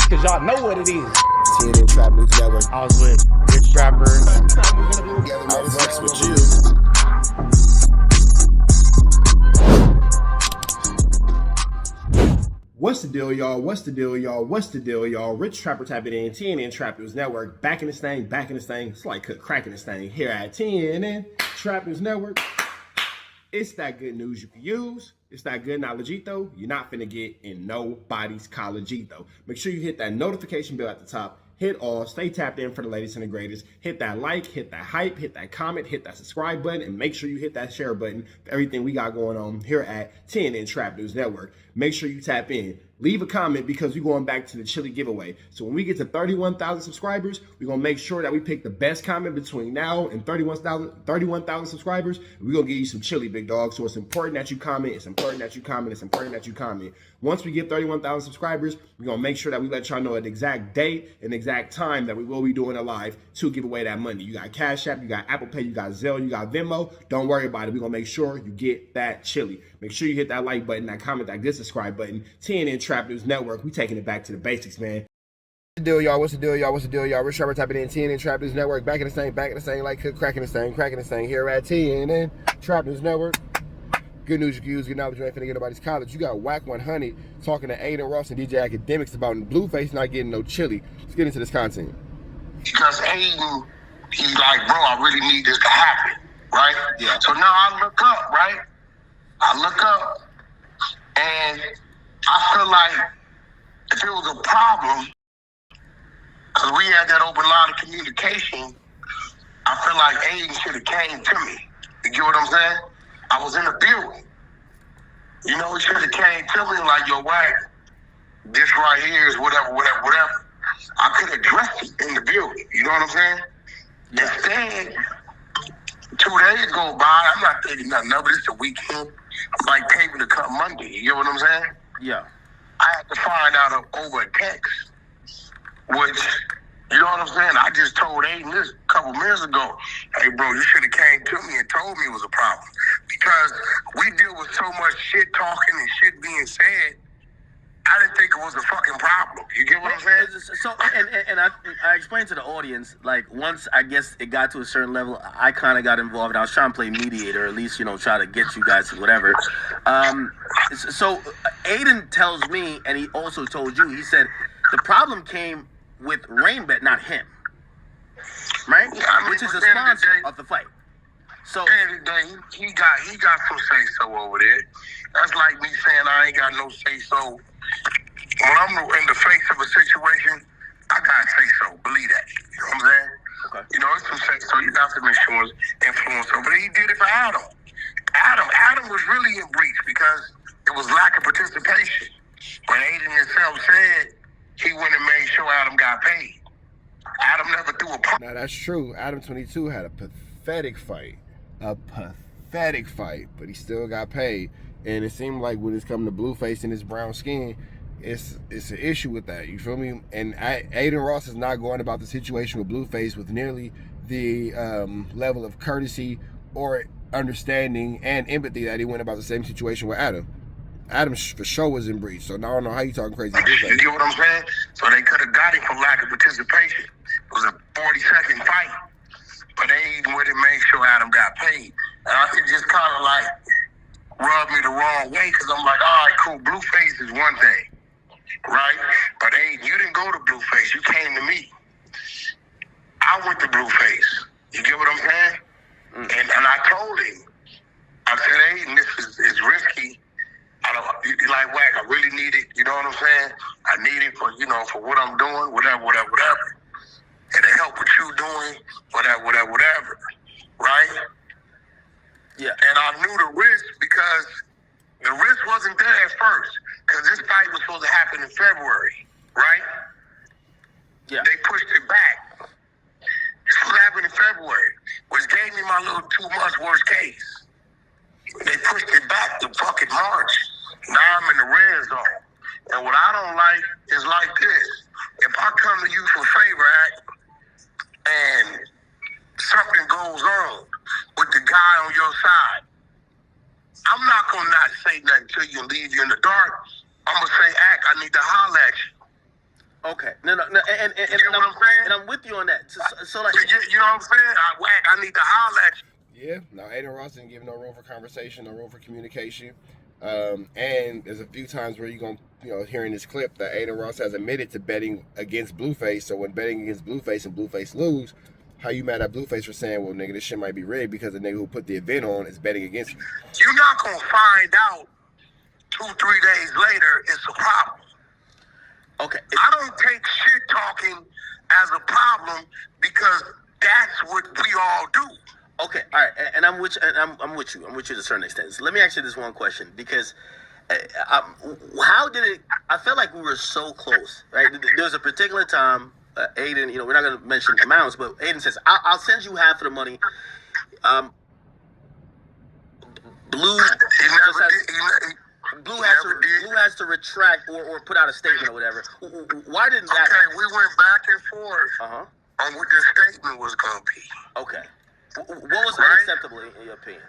because y'all know what it is. TNN Trap News Network. I was with Rich Trapper. I flex with you. What's the deal, y'all? What's the deal, y'all? What's the deal, y'all? Rich Trapper tapping in, TNN Trap News Network. Back in this thing, back in this thing. It's like cracking this thing here at TNN Trap News Network. It's that good news you can use. It's that good knowledge-ito you're not finna get in nobody's college-ito. Make sure you hit that notification bell at the top. Hit all. Stay tapped in for the latest and the greatest. Hit that like, hit that hype, hit that comment, hit that subscribe button, and make sure you hit that share button for everything we got going on here at TNN Trap News Network. Make sure you tap in. Leave a comment because we're going back to the chili giveaway. So when we get to 31,000 subscribers, we're going to make sure that we pick the best comment between now and 31,000 subscribers. We're going to give you some chili, big dog. So it's important that you comment. It's important that you comment. It's important that you comment. Once we get 31,000 subscribers, we're going to make sure that we let y'all know an exact date and exact time that we will be doing a live to give away that money. You got Cash App, you got Apple Pay, you got Zelle, you got Venmo. Don't worry about it. We're going to make sure you get that chili. Make sure you hit that like button, that comment, that good subscribe button. TNN Trap News Network. We taking it back to the basics, man. What's the deal, y'all? What's the deal, y'all? What's the deal, y'all? Rich Trapper tapping in, TNN Trap News Network. Back in the same, like cracking the same here at TNN Trap News Network. Good news you can use, good knowledge you ain't finna get nobody's college. You got WACK100 talking to Adin Ross and DJ Akademiks about Blueface not getting no chili. Let's get into this content. Because Aiden, he's like, bro, I really need this to happen, right? Yeah. So now I look up, right? I look up, and I feel like if it was a problem, because we had that open line of communication, I feel like Aiden should have came to me. You get what I'm saying? I was in the building. You know, he should have came to me like, yo, Wack, this right here is whatever. I could have addressed it in the building. You know what I'm saying? Yeah. Instead, 2 days go by, I'm not thinking nothing of it. It's the weekend. I'm like paving to come Monday. You get what I'm saying? Yeah. I had to find out over a text, which, you know what I'm saying? I just told Aiden this a couple minutes ago. Hey, bro, you should have came to me and told me it was a problem. Because we deal with so much shit talking and shit being said, I didn't think it was a fucking problem. You get what I'm saying? So, and I explained to the audience, like, once I guess it got to a certain level, I kind of got involved. I was trying to play mediator, or at least, you know, try to get you guys to whatever. So Aiden tells me, and he also told you, he said the problem came with Rainbet, not him. Right? Yeah, I mean, which is the sponsor of the fight. So at the end of the day, he got some say-so over there. That's like me saying I ain't got no say-so. When I'm in the face of a situation, I got say-so. Believe that. You know what I'm saying? Okay. You know, it's some say-so. You got some influence over it. He did it for Adam. Adam was really in breach because it was lack of participation. When Aiden himself said he went and made sure Adam got paid. Adam never threw a punch. Now, that's true. Adam 22 had a pathetic fight. But he still got paid. And it seemed like when it's coming to Blueface and his brown skin, it's an issue with that. You feel me? And Aiden Ross is not going about the situation with Blueface with nearly the level of courtesy or understanding and empathy that he went about the same situation with Adam. Adam for sure was in breach. So now I don't know how you talking crazy to Blueface. You get what I'm saying? So they could have got him for lack of participation. It was a 40-second fight. But Aiden went and made sure Adam got paid. And it just kind of like rubbed me the wrong way because I'm like, all right, cool, Blueface is one thing, right? But Aiden, you didn't go to Blueface. You came to me. I went to Blueface. You get what I'm saying? And I told him, I said, Aiden, this is risky. I don't, you like Wack, I really need it. You know what I'm saying? I need it for, you know, for what I'm doing, whatever. And to help what you doing, whatever. Right? yeah. And I knew the risk because the risk wasn't there at first. Because this fight was supposed to happen in February, right? Yeah. They pushed it back. It's supposed to happen in February, which gave me my little 2 months worst case. They pushed it back to fucking March. Now I'm in the red zone. And what I don't like is like this. If I come to you for favor act and something goes on with the guy on your side, I'm not going to not say nothing to you and leave you in the dark. I'm going to say, Act, I need to holler at you. Okay. No, and You know what I'm saying? And I'm with you on that. So like, you know what I'm saying? Wack, I need to holler at you. Yeah, no, Adin Ross didn't give no room for conversation, no room for communication. And there's a few times where you're going to, hearing this clip that Adin Ross has admitted to betting against Blueface. So when betting against Blueface and Blueface lose, how you mad at Blueface for saying, well, nigga, this shit might be rigged because the nigga who put the event on is betting against you? You're not going to find out 2-3 days later it's a problem. okay. I don't take shit talking as a problem because that's what we all do. Okay, all right, and I'm with you. I'm with you. I'm with you to a certain extent. So let me ask you this one question, because how did it? I felt like we were so close, right? There was a particular time, Aiden. We're not going to mention amounts, but Aiden says, "I'll send you half of the money." Blue has to retract or put out a statement or whatever. Why didn't that? Okay, we went back and forth Uh-huh. on what the statement was going to be. Okay. What was unacceptable in your opinion?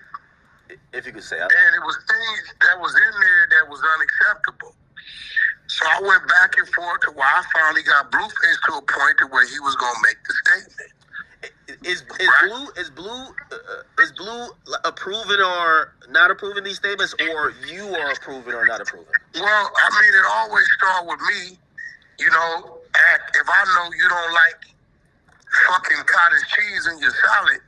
If you could say. And it was things that was in there that was unacceptable. So I went back and forth to where I finally got Blueface to a point to where he was going to make the statement. Is Blue approving or not approving these statements, or you are approving or not approving? Well, I mean, it always starts with me. If I know you don't like fucking cottage cheese in your salad,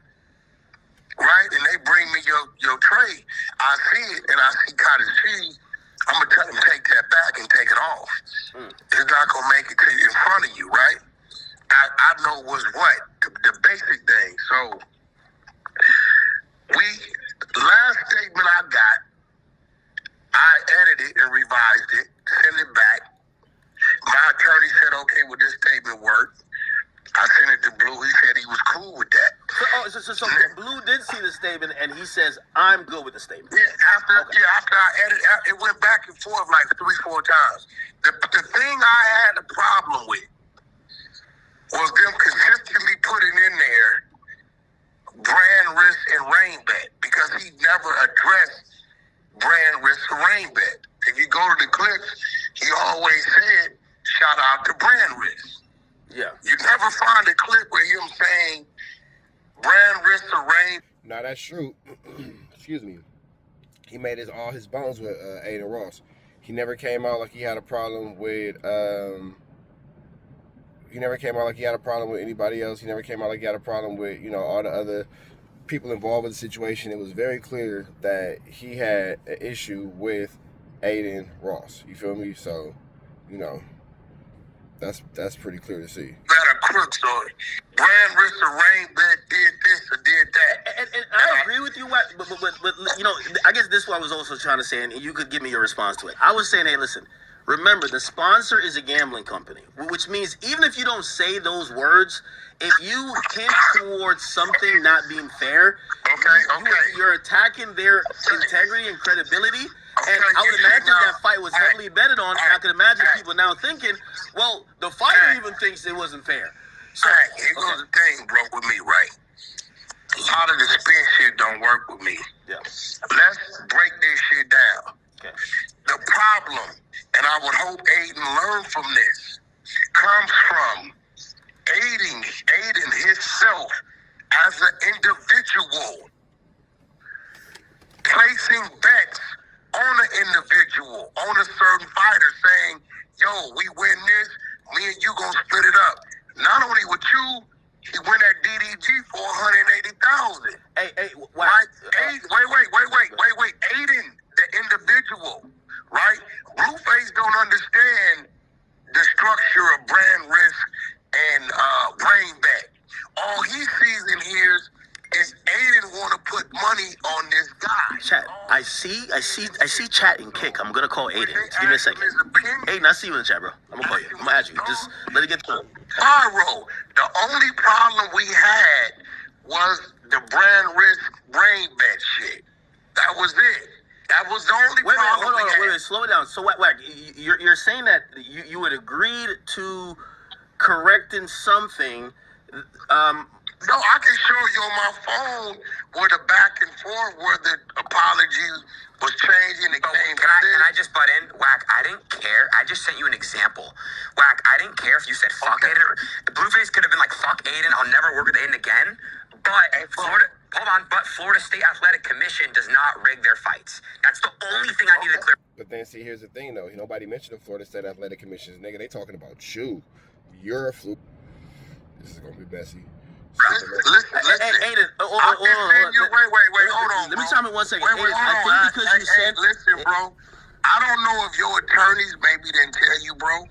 right? And they bring me your tray, I see it and I see cottage cheese. I'm gonna tell them take that back and take it off. It's not gonna make it to in front of you, right? I know what's what, the basic thing. So last statement I got, I edited and revised it, sent it back. My attorney said, okay, well, this statement worked. I sent it to Blue. He said he was cool with that. So Blue did see the statement, and he says, I'm good with the statement. Yeah, after I edited, it went back and forth like 3-4 times. The thing I had a problem with was them consistently putting in there brand risk and rain bet, because he never addressed brand risk and rain bet. If you go to the clips, he always said, shout out to brand risk. Yeah. You never find a clip with him saying brand risk or rain. Now that's true. Excuse me. He made all his bones with Adin Ross. He never came out like he had a problem with anybody else. He never came out like he had a problem with, all the other people involved with the situation. It was very clear that he had an issue with Adin Ross. You feel me? So, that's pretty clear to see. That a crook story. Brand risk or rain bet did this or did that. And I agree with you, but I guess this is what I was also trying to say, and you could give me your response to it. I was saying, hey, listen, remember, the sponsor is a gambling company, which means even if you don't say those words, if you hint towards something not being fair, you're attacking their integrity and credibility. And I would imagine that fight was heavily betted on, and I could imagine people now thinking, well, the fighter even thinks it wasn't fair. So, here goes the thing, bro, with me, right? A lot of the spin shit don't work with me. Yeah. Let's break this shit down. Okay. The problem, and I would hope Aiden learned from this, comes from Aiden himself as an individual placing bets on an individual, on a certain fighter, saying, yo, we win this, me and you gonna split it up. Not only with you, he went at DDG for $180,000. Hey, right? Wait. Aiden, the individual, right? Blueface don't understand the structure of brand risk and brain bet. All he sees and hears is Aiden want to put money on this guy. Chat, I see chat and kick. I'm gonna call Aiden. Just give me a second. Aiden, I see you in the chat, bro. I'm gonna call you. I'm gonna add you. Just let it get through. Pyro, the only problem we had was the brand risk brain bet shit. That was it. That was the only problem. Wait, slow it down. So, Wack, you're saying that you would agree to correcting something No, I can show you on my phone where the back and forth, where the apology was changing. It came. Can I just butt in? Wack, I didn't care. I just sent you an example. Wack, I didn't care if you said fuck Aiden. Blueface could have been like, fuck Aiden, I'll never work with Aiden again. But Florida State Athletic Commission does not rig their fights. That's the only thing I need to clear. But then, see, here's the thing, though. Nobody mentioned the Florida State Athletic Commissions. Nigga, they talking about you. You're a fluke. This is going to be messy. Listen. Aiden, wait, hold on. Let me chime in 1 second. Wait, Aiden, I think because you said. Listen, bro. I don't know if your attorneys maybe didn't tell you, bro,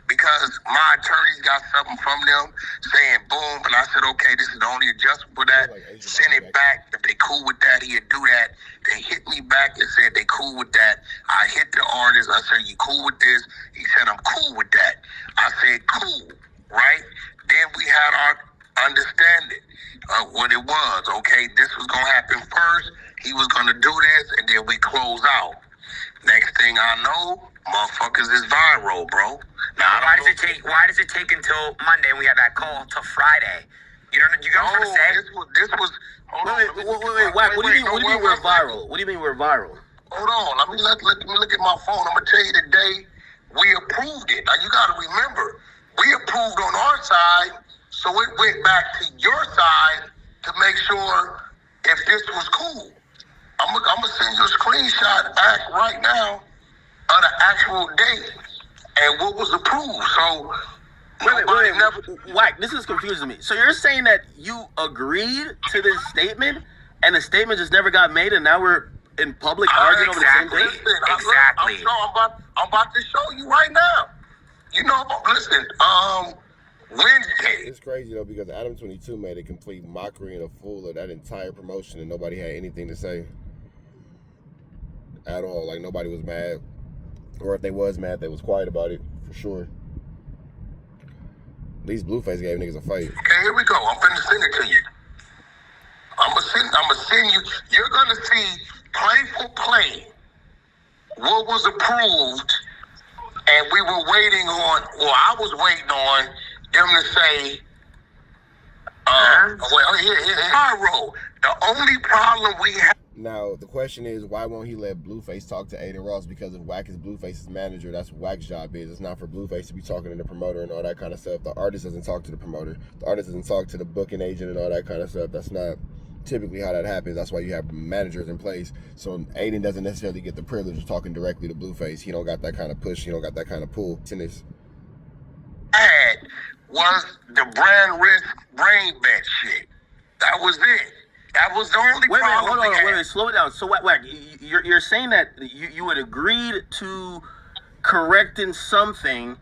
because my attorneys got something from them saying boom, and I said, okay, this is the only adjustment for that. Send it back. If they cool with that, he'd do that. They hit me back and said they cool with that. I hit the artist. I said, you cool with this? He said, I'm cool with that. I said, cool, right? Then we had our understanding of what it was. Okay, this was gonna happen first. He was gonna do this, and then we close out. Next thing I know, motherfuckers is viral, bro. Now, Why does it take until Monday and we have that call till Friday? You know what I'm trying to say? This was. Hold on. Wait, Wack, what do you mean we're viral? What do you mean we're viral? Hold on. Let me look at my phone. I'm gonna tell you the day we approved it. Now you gotta remember, we approved on our side, so it went back to your side to make sure if this was cool. I'm gonna send you a screenshot right now of the actual date and what was approved. So Wait, Wack, this is confusing me. So you're saying that you agreed to this statement and the statement just never got made, and now we're in public arguing over the same thing? Exactly. I'm about to show you right now. You know, listen, Wednesday. It's crazy, though, because Adam 22 made a complete mockery and a fool of that entire promotion, and nobody had anything to say at all. Like, nobody was mad. Or if they was mad, they was quiet about it, for sure. At least Blueface gave niggas a fight. Okay, here we go. I'm finna send it to you. I'm gonna send you. You're gonna see play for play what was approved, and we were waiting on. Well, I was waiting on them to say. Well, here, the only problem we have. Now, the question is, why won't he let Blueface talk to Adin Ross? Because if Wack is Blueface's manager, that's what Wack's job is. It's not for Blueface to be talking to the promoter and all that kind of stuff. The artist doesn't talk to the promoter. The artist doesn't talk to the booking agent and all that kind of stuff. That's not typically how that happens. That's why you have managers in place. So Aiden doesn't necessarily get the privilege of talking directly to Blueface. He don't got that kind of push. He don't got that kind of pull. Had was the brand risk brain bet shit. That was it. That was the only problem. Wait, slow it down. So, Wack, you're saying that you had agreed to correcting something.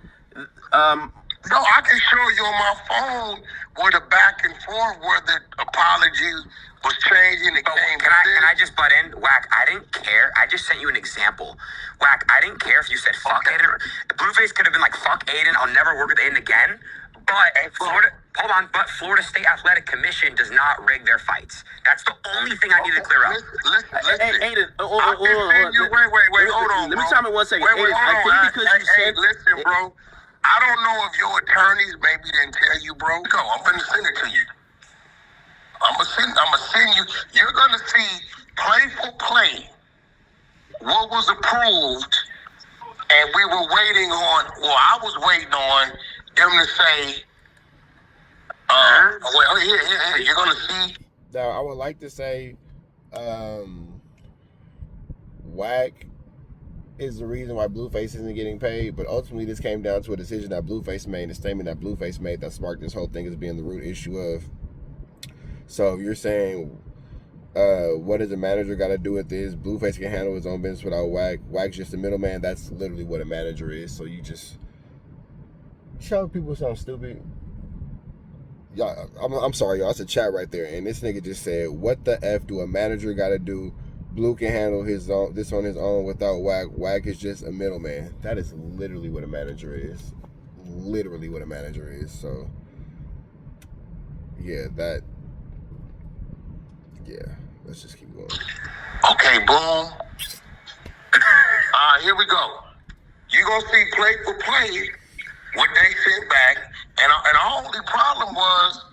No, I can show you on my phone where the back and forth, where the apology was changing. Can I just butt in? Wack, I didn't care. I just sent you an example. Wack, I didn't care if you said fuck Aiden. Blueface could have been like, fuck Aiden, I'll never work with Aiden again. But Florida State Athletic Commission does not rig their fights. That's the only thing I need to clear up. Listen. Aiden, wait, hold on. Let me chime in 1 second. Aiden, I think because you said. Listen, bro. I don't know if your attorneys maybe didn't tell you, bro. Go, I'm gonna send it to you. I'm gonna send you. You're gonna see play for play what was approved, and we were waiting on. Well, I was waiting on them to say. Well, here, you're gonna see. Now, I would like to say, Wack is the reason why Blueface isn't getting paid, but ultimately this came down to a decision that Blueface made, a statement that Blueface made that sparked this whole thing as being the root issue of. So if you're saying, what does a manager got to do with this? Blueface can handle his own business without Wack. Wack's just a middleman. That's literally what a manager is. So you just show people sound stupid. Y'all, I'm sorry, y'all. It's a chat right there, and this nigga just said, "What the f do a manager got to do? Blue can handle this on his own without Wack. Wack is just a middleman." That is literally what a manager is. Literally what a manager is. So yeah, let's just keep going. Okay, boom. Here we go. You're gonna see play for play what they sent back, and our only problem was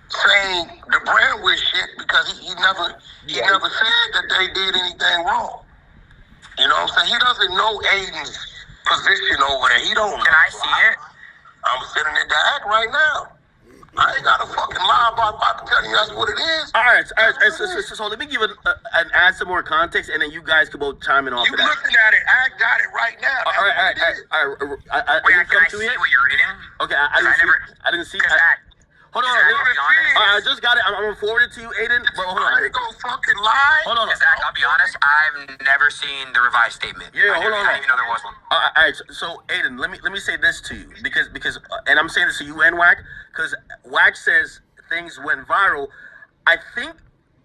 saying ain't the brand with shit because he never said that they did anything wrong. You know what I'm saying? He doesn't know Aiden's position over there. He don't know. Can I see it? I'm sitting in the act right now. I ain't got a fucking lie about telling you that's what it is. All right. So let me give it and add some more context, and then you guys can both chime in off You of that. looking at it? I got it right now. All right. Wait, can I see what you're reading? Okay, I didn't see. Hold on. I just got it. I'm gonna forward it to you, Aiden. But hold on. I ain't gonna fucking lie. Hold on. Zach, I'll be honest, I've never seen the revised statement. Yeah, hold on. I didn't even know there was one. All right. So Aiden, let me say this to you because and I'm saying this to you and Wack because Wack says things went viral. I think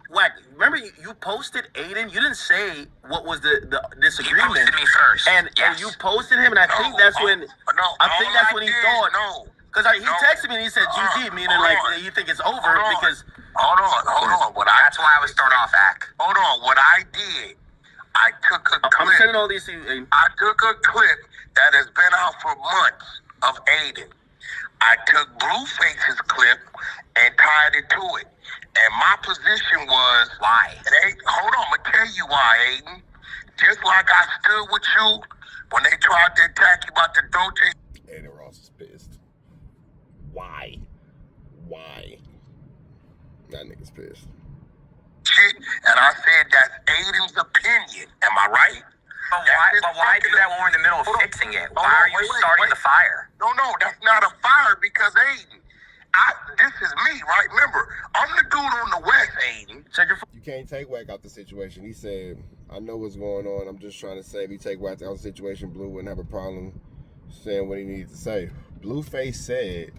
Wack, remember you posted Aiden. You didn't say what was the disagreement. He posted me first. And you posted him, and I think that's when he thought. No. Because he texted me and he said GG, meaning like you think it's over because. Hold on. That's why I was thrown off, Ack. Hold on. What I did, I took a clip. I'm sending all these to you. I took a clip that has been out for months of Aiden. I took Blueface's clip and tied it to it. And my position was Why? Hold on, I'm gonna tell you why, Aiden. Just like I stood with you when they tried to attack you about the Doge. Adin Ross is pissed. Why? That nigga's pissed. Shit, and I said that's Aiden's opinion. Am I right? But why do that when we're in the middle of fixing it? Why are you starting the fire? No, that's not a fire because Aiden. This is me, right? Remember, I'm the dude on the west, Aiden. Check your. You can't take Wack out the situation. He said, I know what's going on. I'm just trying to say if you take Wack out the situation, Blue wouldn't have a problem saying what he needed to say. Blueface said,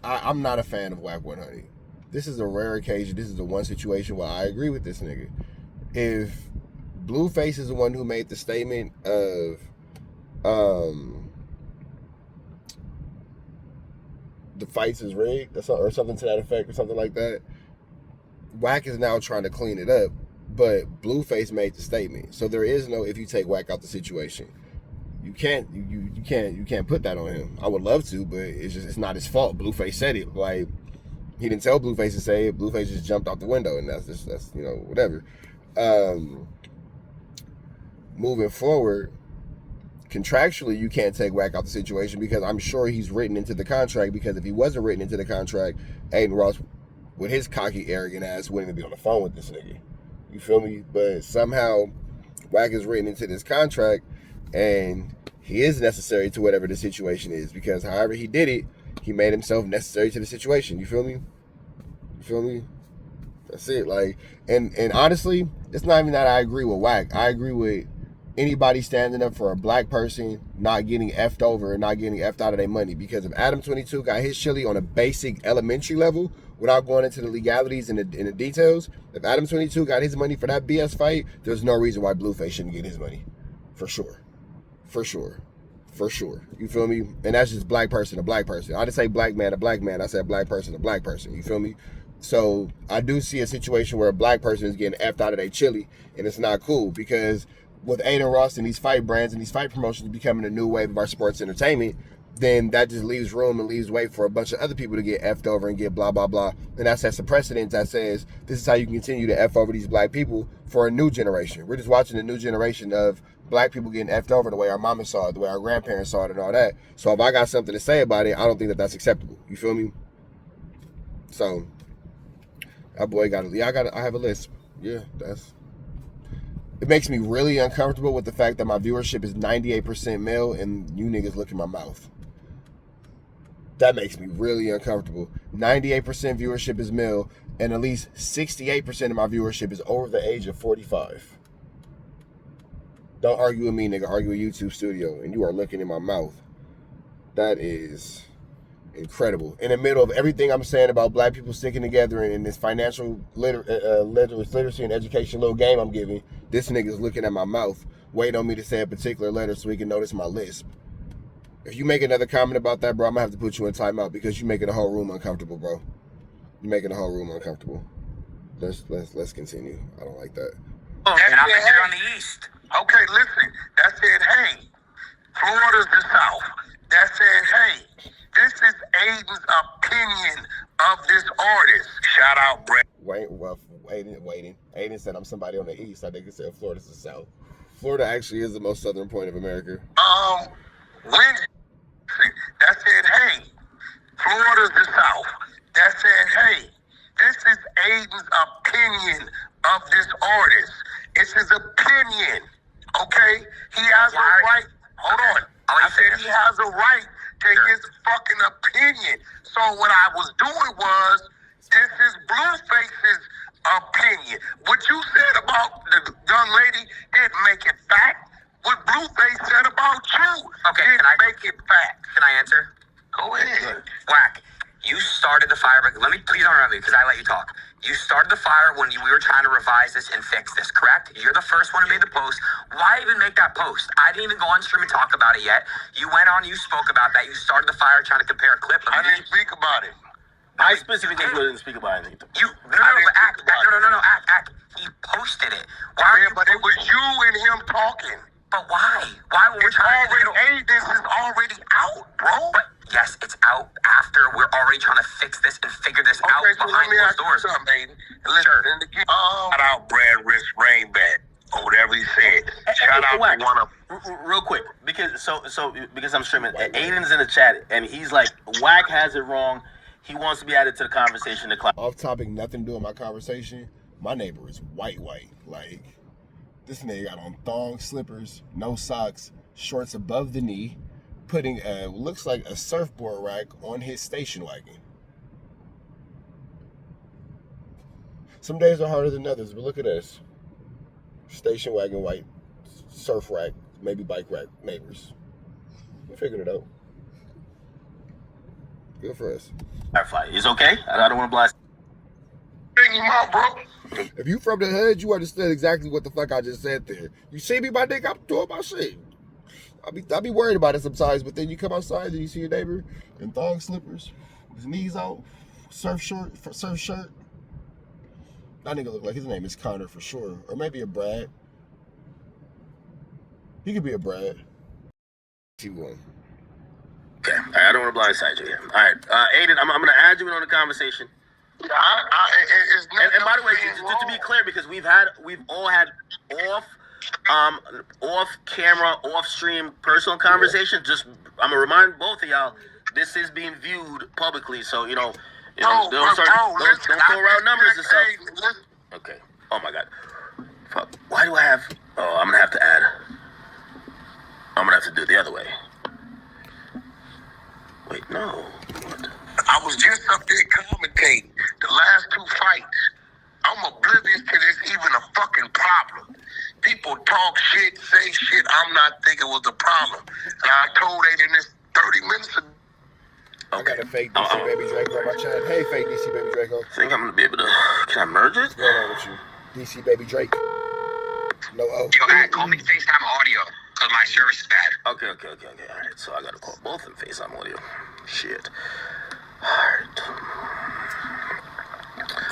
I'm not a fan of WACK100. This is a rare occasion. This is the one situation where I agree with this nigga. If Blueface is the one who made the statement of the fights is rigged or something to that effect or something like that, Wack is now trying to clean it up, but Blueface made the statement. So there is no if you take Wack out the situation. You can't put that on him. I would love to, but it's not his fault. Blueface said it. Like, he didn't tell Blueface to say it. Blueface just jumped out the window, and that's whatever. Moving forward, contractually, you can't take Wack out the situation because I'm sure he's written into the contract, because if he wasn't written into the contract, Aiden Ross, with his cocky, arrogant ass, wouldn't even be on the phone with this nigga. You feel me? But somehow, Wack is written into this contract, and he is necessary to whatever the situation is, because however he did it, he made himself necessary to the situation. You feel me? That's it. Like, and honestly, it's not even that I agree with Wack. I agree with anybody standing up for a black person not getting effed over and not getting effed out of their money. Because if Adam 22 got his chili on a basic elementary level, without going into the legalities and the details, if Adam 22 got his money for that BS fight, there's no reason why Blueface shouldn't get his money. For sure. You feel me? And that's just black person to black person. I didn't say black man to black man. I said black person to black person. You feel me? So I do see a situation where a black person is getting effed out of their chili, and it's not cool, because with Aiden Ross and these fight brands and these fight promotions becoming a new wave of our sports entertainment, then that just leaves room and leaves way for a bunch of other people to get effed over and get blah, blah, blah. And that sets a precedent that says this is how you can continue to F over these black people for a new generation. We're just watching a new generation of black people getting effed over the way our mama saw it, the way our grandparents saw it, and all that. So if I got something to say about it, I don't think that that's acceptable. You feel me? So that boy I have a list. Yeah, it makes me really uncomfortable with the fact that my viewership is 98% male and you niggas look in my mouth. That makes me really uncomfortable. 98% viewership is male, and at least 68% of my viewership is over the age of 45. Don't argue with me, nigga. Argue with YouTube Studio, and you are looking in my mouth. That is incredible. In the middle of everything I'm saying about black people sticking together in this financial literacy and education little game I'm giving, this nigga's looking at my mouth, waiting on me to say a particular letter so he can notice my lisp. If you make another comment about that, bro, I'm gonna have to put you in timeout, because you're making the whole room uncomfortable, bro. You're making the whole room uncomfortable. Let's continue. I don't like that. And I'm here on the East. Okay, listen. That said, hey, Florida's the South. That said, hey, this is Aiden's opinion of this artist. Shout out, Brett. Aiden said I'm somebody on the east. I think he said Florida's the south. Florida actually is the most southern point of America. When that said, hey, Florida's the south. That said, hey, this is Aiden's opinion of this artist. It's his opinion. Okay? He has a right. Hold on. I said he has a right to his fucking opinion. So what I was doing was, this is Blueface's opinion. What you said about the young lady didn't make it fact. What Blueface said about you didn't make it fact. Can I answer? Go ahead. Wack, you started the fire. Let me please don't interrupt me because I let you talk. You started the fire when we were trying to revise this and fix this, correct? You're the first one who made the post. Why even make that post? I didn't even go on stream and talk about it yet. You went on, you spoke about that. You started the fire trying to compare a clip. I didn't speak about it. I specifically didn't speak about anything. Act. He posted it. Why? But it was you and him talking. But why? Why were we trying to? Hey, this is already out, bro. But yes, it's out after we're already trying to fix this and figure this out behind closed doors. Aiden. Listen, shout out Brad Rich Rainbat or whatever he said. Shout out Wack, to one of real quick, because because I'm streaming, Aiden's in the chat and he's like, Wack has it wrong. He wants to be added to the conversation. The clout. Off topic, nothing to do with my conversation. My neighbor is white. Like, this nigga got on thong slippers, no socks, shorts above the knee, putting looks like a surfboard rack on his station wagon. Some days are harder than others, but look at us. Station wagon, white, surf rack, maybe bike rack, neighbors. We figured it out. Good for us. Clarify. It's okay. I don't want to blast. bring him out, bro. If you from the hood, you understood exactly what the fuck I just said there. You see me, my nigga, I'm doing my shit. I be worried about it sometimes, but then you come outside and you see your neighbor in thong slippers, with his knees out, surf shirt. That nigga look like his name is Connor for sure, or maybe a Brad. He could be a Brad. T1. Okay, I don't want to blindside you here. All right, Aiden, I'm going to add you in on the conversation. It's And by the way, to be clear, because we've all had off camera, off stream personal conversation. Just I'm gonna remind both of y'all, this is being viewed publicly, so don't throw around numbers and stuff. Okay. Oh my God. Fuck. Why do I have? Oh, I'm gonna have to add. I'm gonna have to do it the other way. Wait, no. What? I was just up there commentating the last two fights. I'm oblivious to this even a fucking problem. People talk shit, say shit. I'm not thinking it was a problem. And I told Aiden this 30 minutes ago. I got a fake DC Baby Draco on my chat. Hey, fake DC Baby Draco. I think I'm gonna be able to. Can I merge it? What's going on with you? DC Baby Drake. No O. Yo, call me FaceTime audio, because my service is bad. Okay. All right, so I gotta call both in FaceTime audio. Shit. All right.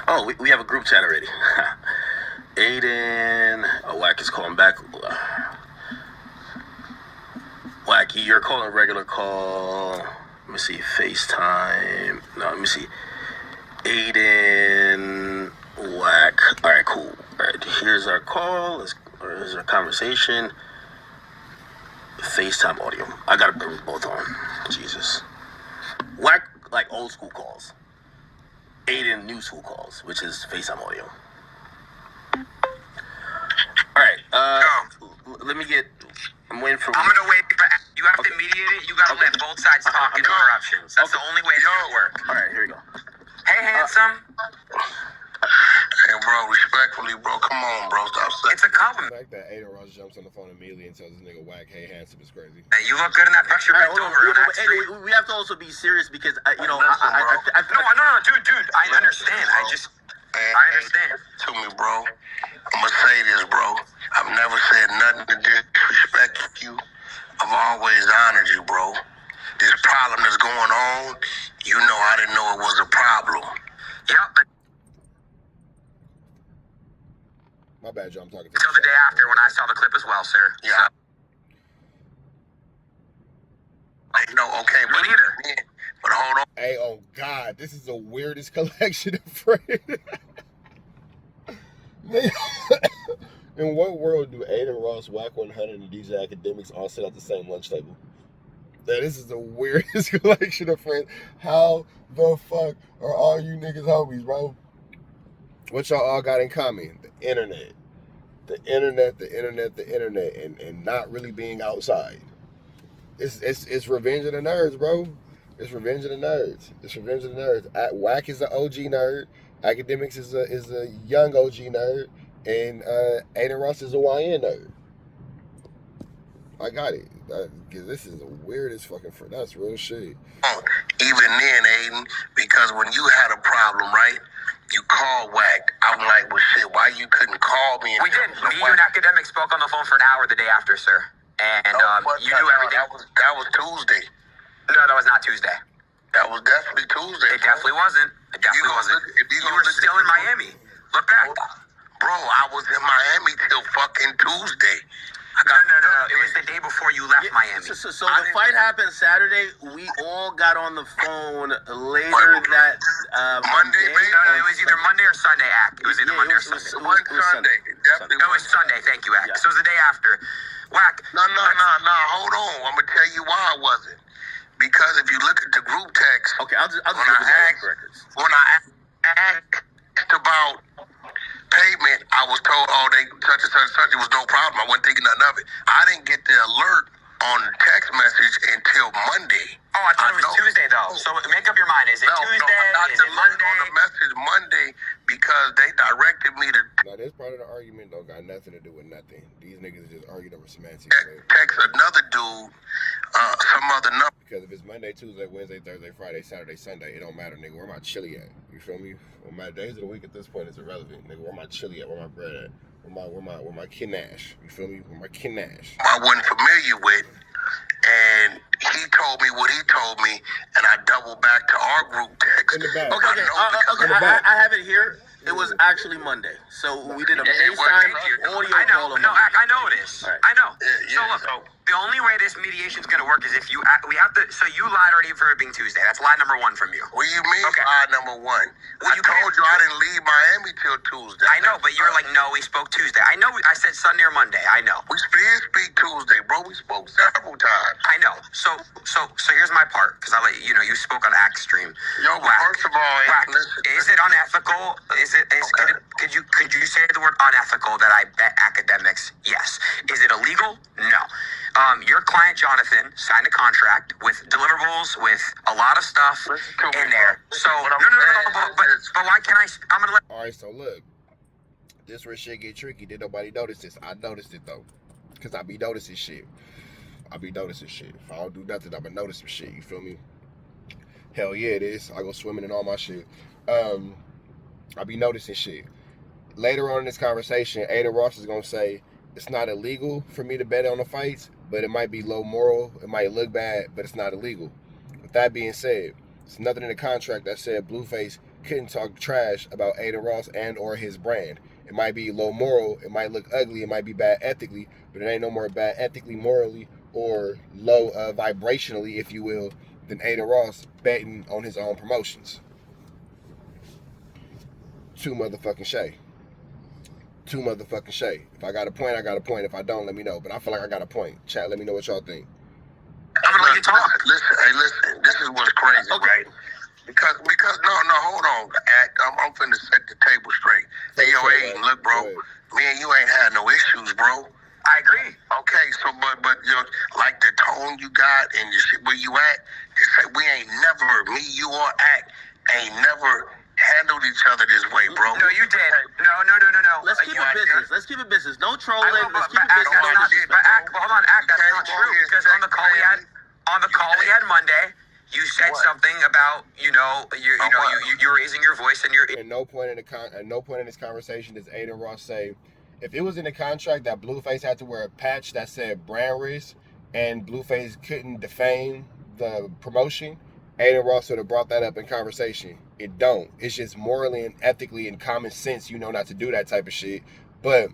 Oh, we have a group chat already. Aiden. Oh, Wack is calling back. Wacky, you're calling a regular call. Let me see. FaceTime. No, let me see. Aiden. Wack. All right, cool. All right, here's our call. Here's our conversation. FaceTime audio. I gotta bring both on. Jesus. Wack, like old school calls. Aiden, new school calls, which is FaceTime audio. All right. Let me get. I'm waiting for. I'm gonna wait for. You have to mediate it. You gotta let both sides talk and interruptions. That's the only way it's gonna work. All right, here we go. Hey, handsome. Hey, bro, respectfully, bro. Come on, bro. Stop saying. It's a compliment. The fact that Aiden Ross jumps on the phone immediately and tells this nigga Wack, hey, handsome is crazy. Hey, you look good in that picture. All right, Bent hold over. on. Hey, we have to also be serious because I No, dude. I understand. I understand. To me, bro. I'm gonna say this, bro. I've never said nothing to disrespect you. I've always honored you, bro. This problem that's going on, you know I didn't know it was a problem. Yep. My bad, Joe. I'm talking to Until the day after when I saw the clip as well, sir. Yeah. I know, okay, Me neither. But hold on. Hey, Hey, oh God, this is the weirdest collection of friends. In what world do Aiden Ross, WACK100, and DJ Akademiks all sit at the same lunch table? This is the weirdest collection of friends. How the fuck are all you niggas homies, bro? What y'all all got in common? The internet. The internet, and not really being outside. It's Revenge of the Nerds, bro. It's Revenge of the Nerds. Wack is an OG nerd. Akademiks is a young OG nerd. And Adin Ross is a YN nerd. I got it. Because this is the weirdest fucking friend. That's real shit. Even then, Aiden, because when you had a problem, right? You called Wack. I'm like, well, shit, why you couldn't call me? We did. Me and Akademiks spoke on the phone for an hour the day after, sir. And you knew everything. That was Tuesday. No, that was not Tuesday. That was definitely Tuesday. It definitely wasn't. You were still in Miami. Look back. Bro, I was in Miami till fucking Tuesday. No. It was the day before you left Miami. So the fight happened Saturday. We all got on the phone later that Monday. No, it was either Monday or Sunday, Ack. It was either Monday or Sunday. It was Sunday. It was Sunday. Thank you, Ack. Yeah. So it was the day after. Wack. No. Hold on. I'm gonna tell you why I wasn't. Because if you look at the group text, Okay, I'll just when look at I the records. asked about payment, I was told, they such and such. It was no problem. I wasn't thinking nothing of it. I didn't get the alert on the text message until Monday. Oh, I thought it was Tuesday, though. So make up your mind. Is it Tuesday? Is it Monday? On the message Monday because they directed me to Now, this part of the argument don't got nothing to do with nothing. These niggas just arguing over semantics. text another dude some other number. Because if it's Monday, Tuesday, Wednesday, Thursday, Friday, Saturday, Sunday, it don't matter, nigga. Where my chili at? You feel me? Well, my days of the week at this point is irrelevant, nigga. Where my chili at? Where my bread at? Where my kinash? You feel me? Where my kinash? I wasn't familiar with, and he told me what he told me, and I doubled back to our group text. In the back. Okay. I have it here. It was actually Monday. So we did a FaceTime audio call on Monday. I know it is. Right. I know. Yeah, So look, the only way this mediation's going to work is if we have to. So you lied already for it being Tuesday. That's lie number one from you. What do you mean? Okay. Number one. Well, I told you I didn't leave Miami till Tuesday. I know, but you were like, no, we spoke Tuesday. I know. I said Sunday or Monday. I know. We did speak Tuesday, bro. We spoke several times. I know. So here's my part, because I let you know you spoke on Act Stream. Yo, Wack, first of all, Wack, listen. is it unethical? Okay. Could you say the word unethical that I bet Akademiks? Yes. Is it illegal? No. Your client Jonathan signed a contract with deliverables, with a lot of stuff in there. So but why can't I? I'm gonna let. All right, so look, this where shit get tricky. Did nobody notice this? I noticed it though, cause I be noticing shit. If I don't do nothing, I'ma notice some shit. You feel me? Hell yeah, it is. I go swimming and all my shit. I be noticing shit. Later on in this conversation, Aiden Ross is gonna say it's not illegal for me to bet on the fights, but it might be low moral. It might look bad, but it's not illegal. With that being said, there's nothing in the contract that said Blueface couldn't talk trash about Aiden Ross and or his brand. It might be low moral, it might look ugly, it might be bad ethically, but it ain't no more bad ethically, morally, or low vibrationally, if you will, than Aiden Ross betting on his own promotions. Too motherfucking shay. If I got a point, I got a point. If I don't, let me know. But I feel like I got a point. Chat, let me know what y'all think. I'm gonna let you talk. Listen. This is what's crazy, right? Because no, hold on. I'm finna set the table straight. Hey, yo, Aiden, look, bro. Me and you ain't had no issues, bro. I agree. Okay, so but you know, like the tone you got and the shit where you at, you say we ain't never, me, you or Act, ain't never handled each other this way, bro. No, you did. No. Let's keep it business. No trolling. Let's keep it But business. hold on, Act. That's not true, because on the call we had Monday, you said something about you were raising your voice and you're. At no point in this conversation does Aiden Ross say, if it was in the contract that Blueface had to wear a patch that said brand risk and Blueface couldn't defame the promotion, Aiden Ross would have brought that up in conversation. It don't. It's just morally and ethically and common sense, not to do that type of shit. But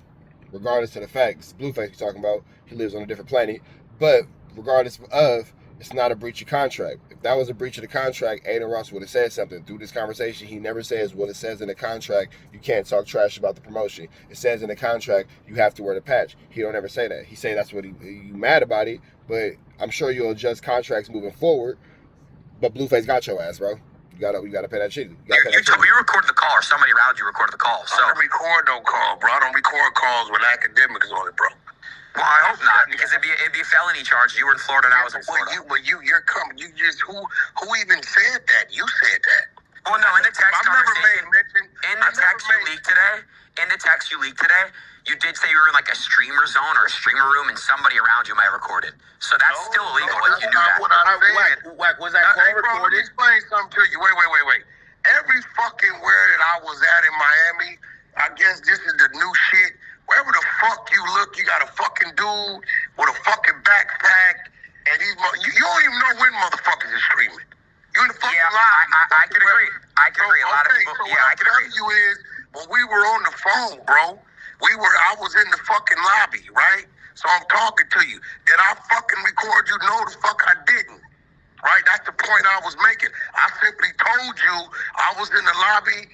regardless of the fact, it's Blueface you're talking about. He lives on a different planet. But regardless of, It's not a breach of contract. If that was a breach of the contract, Adin Ross would have said something. Through this conversation, he never says what it says in the contract. You can't talk trash about the promotion. It says in the contract, you have to wear the patch. He don't ever say that. He say that's what you mad about it, but I'm sure you'll adjust contracts moving forward. But Blueface got your ass, bro. You gotta pay that shit. You recorded the call, or somebody around you recorded the call. So I don't record no call, bro. I don't record calls with Akademiks on it, bro. Well, I hope not, because it'd be a felony charge. You were in Florida and I was in Florida. You're coming. You just who even said that? You said that. Well, no, in the text conversation, in the text you leaked today, you did say you were in like a streamer zone or a streamer room, and somebody around you might have recorded. So that's still illegal if you do that. What I said. Wack, was that call Hey, bro, let me recorded? explain something to you. Wait. Every fucking where that I was at in Miami, I guess this is the new shit. Wherever the fuck you look, you got a fucking dude with a fucking backpack, and you don't even know when motherfuckers is streaming. You in the fucking line. I could agree. I could agree. A lot of people. So Yeah, I could agree. what I'm telling you is, when we were on the phone, bro, I was in the fucking lobby, right? So I'm talking to you. Did I fucking record you? No, the fuck I didn't. Right? That's the point I was making. I simply told you I was in the lobby.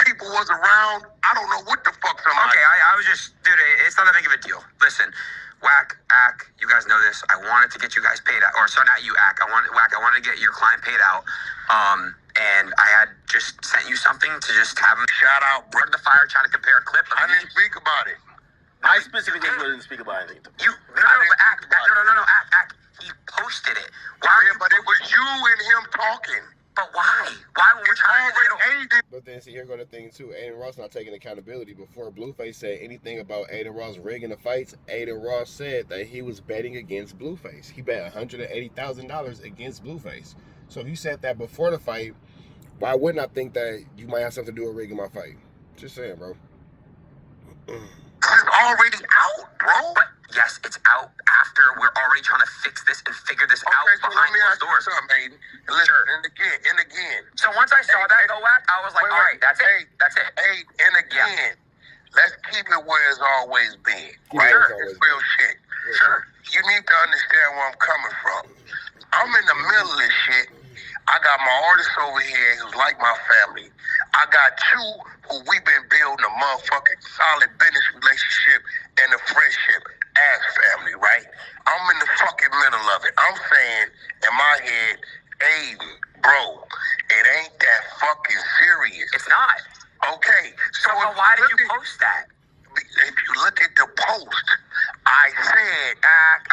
People was around. I don't know what the fuck somebody. Okay, I was just, dude, it's not that big of a deal. Listen, Wack, Ack, you guys know this. I wanted to get you guys paid out, or sorry, not you, Ack. I wanted to get your client paid out. And I had just sent you something to just have him Shout out, bro. the fire trying to compare a clip of I me. didn't speak about it. I specifically didn't speak about anything. No, Ack, he posted it. Why? Yeah, but it was you and him talking. But why? Why when we're trying to get But then, see, here go the thing, too. Adin Ross not taking accountability. Before Blueface said anything about Adin Ross rigging the fights, Adin Ross said that he was betting against Blueface. He bet $180,000 against Blueface. So if you said that before the fight, why wouldn't I think that you might have something to do with rigging my fight? Just saying, bro. It's already out, bro. But yes, it's out after we're already trying to fix this and figure this out So let behind me ask closed you doors. something, Aiden. Listen, Sure. and again. So once I saw that go Wack, I was like, all right, that's it. That's it. And again, let's keep it where it's always been. Right? Sure. It's real shit. Sure. You need to understand where I'm coming from. I'm in the middle of this shit. I got my artists over here who's like my family. I got you who we've been building a motherfucking solid business relationship and a friendship as family, right? I'm in the fucking middle of it. I'm saying in my head, Aiden, bro, it ain't that fucking serious. It's not. Okay. So why did you post that? If you look at the post, I said,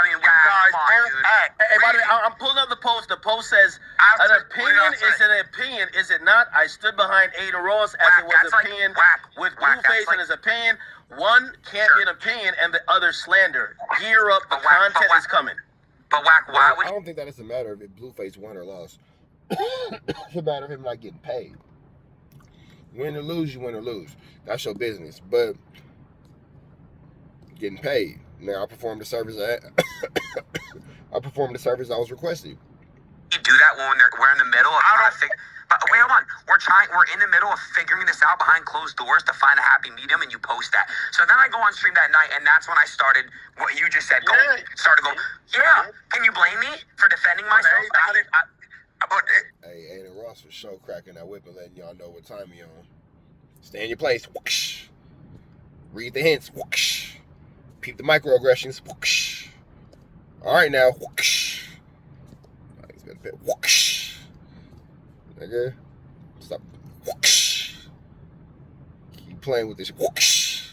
you guys both act. Hey, by the way, I'm pulling up the post. The post says, an opinion is an opinion, is it not? I stood behind Aiden Ross as it was an opinion with Blueface and his opinion. One can't be an opinion and the other slander. Gear up, the content is coming. But Wack, why would I don't think that it's a matter of if Blueface won or lost. It's a matter of him not getting paid. Win or lose, you win or lose. That's your business. But getting paid. Now I performed the service I was requested. you do that when we're in the middle of trying to figure? Wait, hold on. We're in the middle of figuring this out behind closed doors to find a happy medium, and you post that. So then I go on stream that night, and that's when I started what you just said. Yeah. Can you blame me for defending myself? Hey, Aiden Ross for sure cracking that whip and letting y'all know what time you on. Stay in your place. Whoosh. Read the hints. Whoosh. Peep the microaggressions. Whoosh. All right now. Whoosh. Whoosh. Nigga. Stop. Whoosh. Keep playing with this. Whoosh.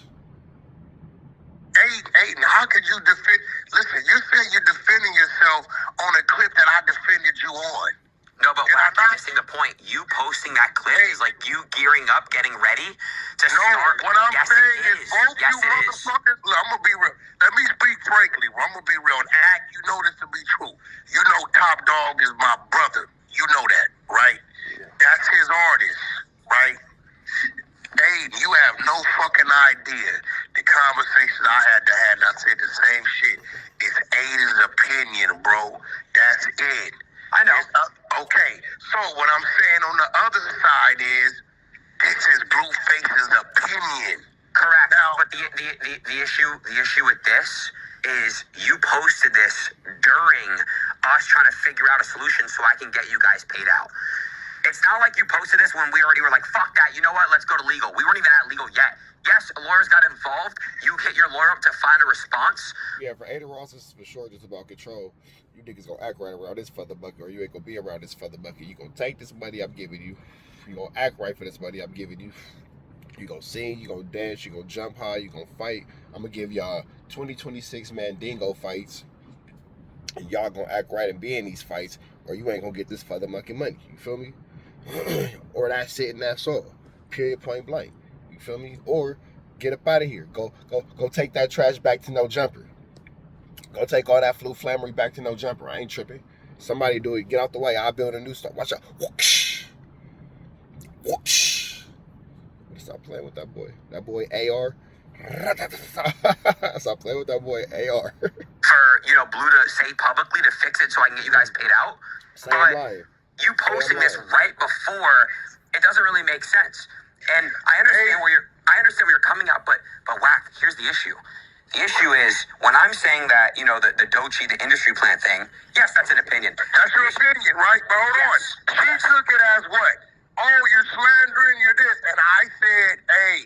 Aiden, how could you defend? Listen, you said you're defending yourself on a clip that I defended you on. No, but Wack, you're missing the point. You posting that clip is like you gearing up, getting ready to start. What I'm saying is both you is. motherfuckers, look, I'm going to be real. Let me speak frankly. I'm going to be real. And Ack, you know this to be true. You know Top Dog is my brother. You know that, right? That's his artist, right? Aiden, you have no fucking idea the conversations I had to have. And I said the same shit. It's Aiden's opinion, bro. That's it. I know. Okay, so what I'm saying on the other side is this is Blueface's opinion. Correct. Now, but the issue with this is you posted this during us trying to figure out a solution so I can get you guys paid out. It's not like you posted this when we already were like, fuck that, you know what, let's go to legal. We weren't even at legal yet. Yes, lawyers got involved. You hit your lawyer up to find a response. Yeah, for Aiden Ross, this is for sure just about control. You niggas gonna act right around this feather bucket, or you ain't gonna be around this feather bucket. You gonna take this money I'm giving you. You gonna act right for this money I'm giving you. You gonna sing, you gonna dance, you gonna jump high, you gonna fight. I'm gonna give y'all 2026 Mandingo fights. And y'all gonna act right and be in these fights, or you ain't gonna get this feather monkey money. You feel me? Or that's it and that's all. Period, point blank. You feel me? Or get up out of here. Go take that trash back to no jumper. Go take all that flu flammery back to no jumper. I ain't tripping. Somebody do it. Get out the way. I'll build a new stuff. Watch out. Whoosh. Whoosh. Stop playing with that boy. That boy AR. Stop playing with that boy AR. For, you know, Blue to say publicly to fix it so I can get you guys paid out. Same line. You posting this right before, it doesn't really make sense. And I understand where you're coming at, but Wack, here's the issue. The issue is when I'm saying that, you know, the Dochi, the industry plan thing, yes, that's an opinion. That's your opinion, right? But hold on. She took it as what? Oh, you're slandering, you're this. And I said, hey,